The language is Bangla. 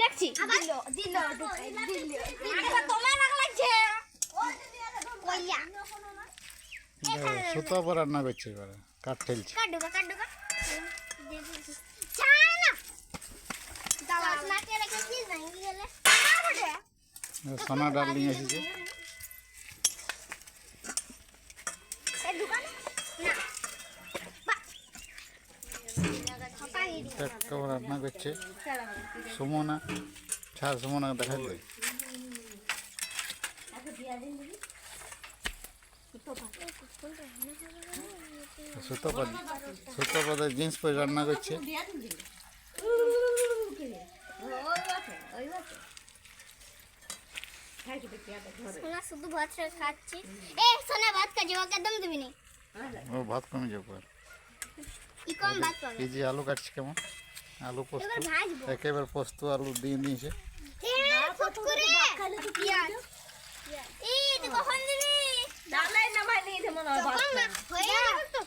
দেখছি দিল দিল দিল তোমার রাগ লাগছে কইয়া সুতো পর রান্না করছে এবারে কাঠ ঠেলছে কাটুকা চায় না দাও নাকে রেখেছি ভাঙি গেলে সোনা ডার্লিং এসেছে এই দোকানে না কেমন রান্না করছে সুমনা ছাড় সুমনা দেখা যায় সুতোপাতে জিন্স পরে রান্না করছে সোনা শুধু ভাত খাচ্ছি এ সোনা ভাত খাচ্ছি ওকে একদম দিবি না ও ভাত কমে যাবে কি কম ভাত পাবে এই যে আলু কাটছে কেমন আলু পোস্ত এবার ভাজবো একেবারে পোস্ত আলু দিয়ে দিয়েছে ফুটকুরে পেঁয়াজ এই তো কখন দিবি ডালাই না ভাই নিয়ে মনে হয় হয়ে গেল তো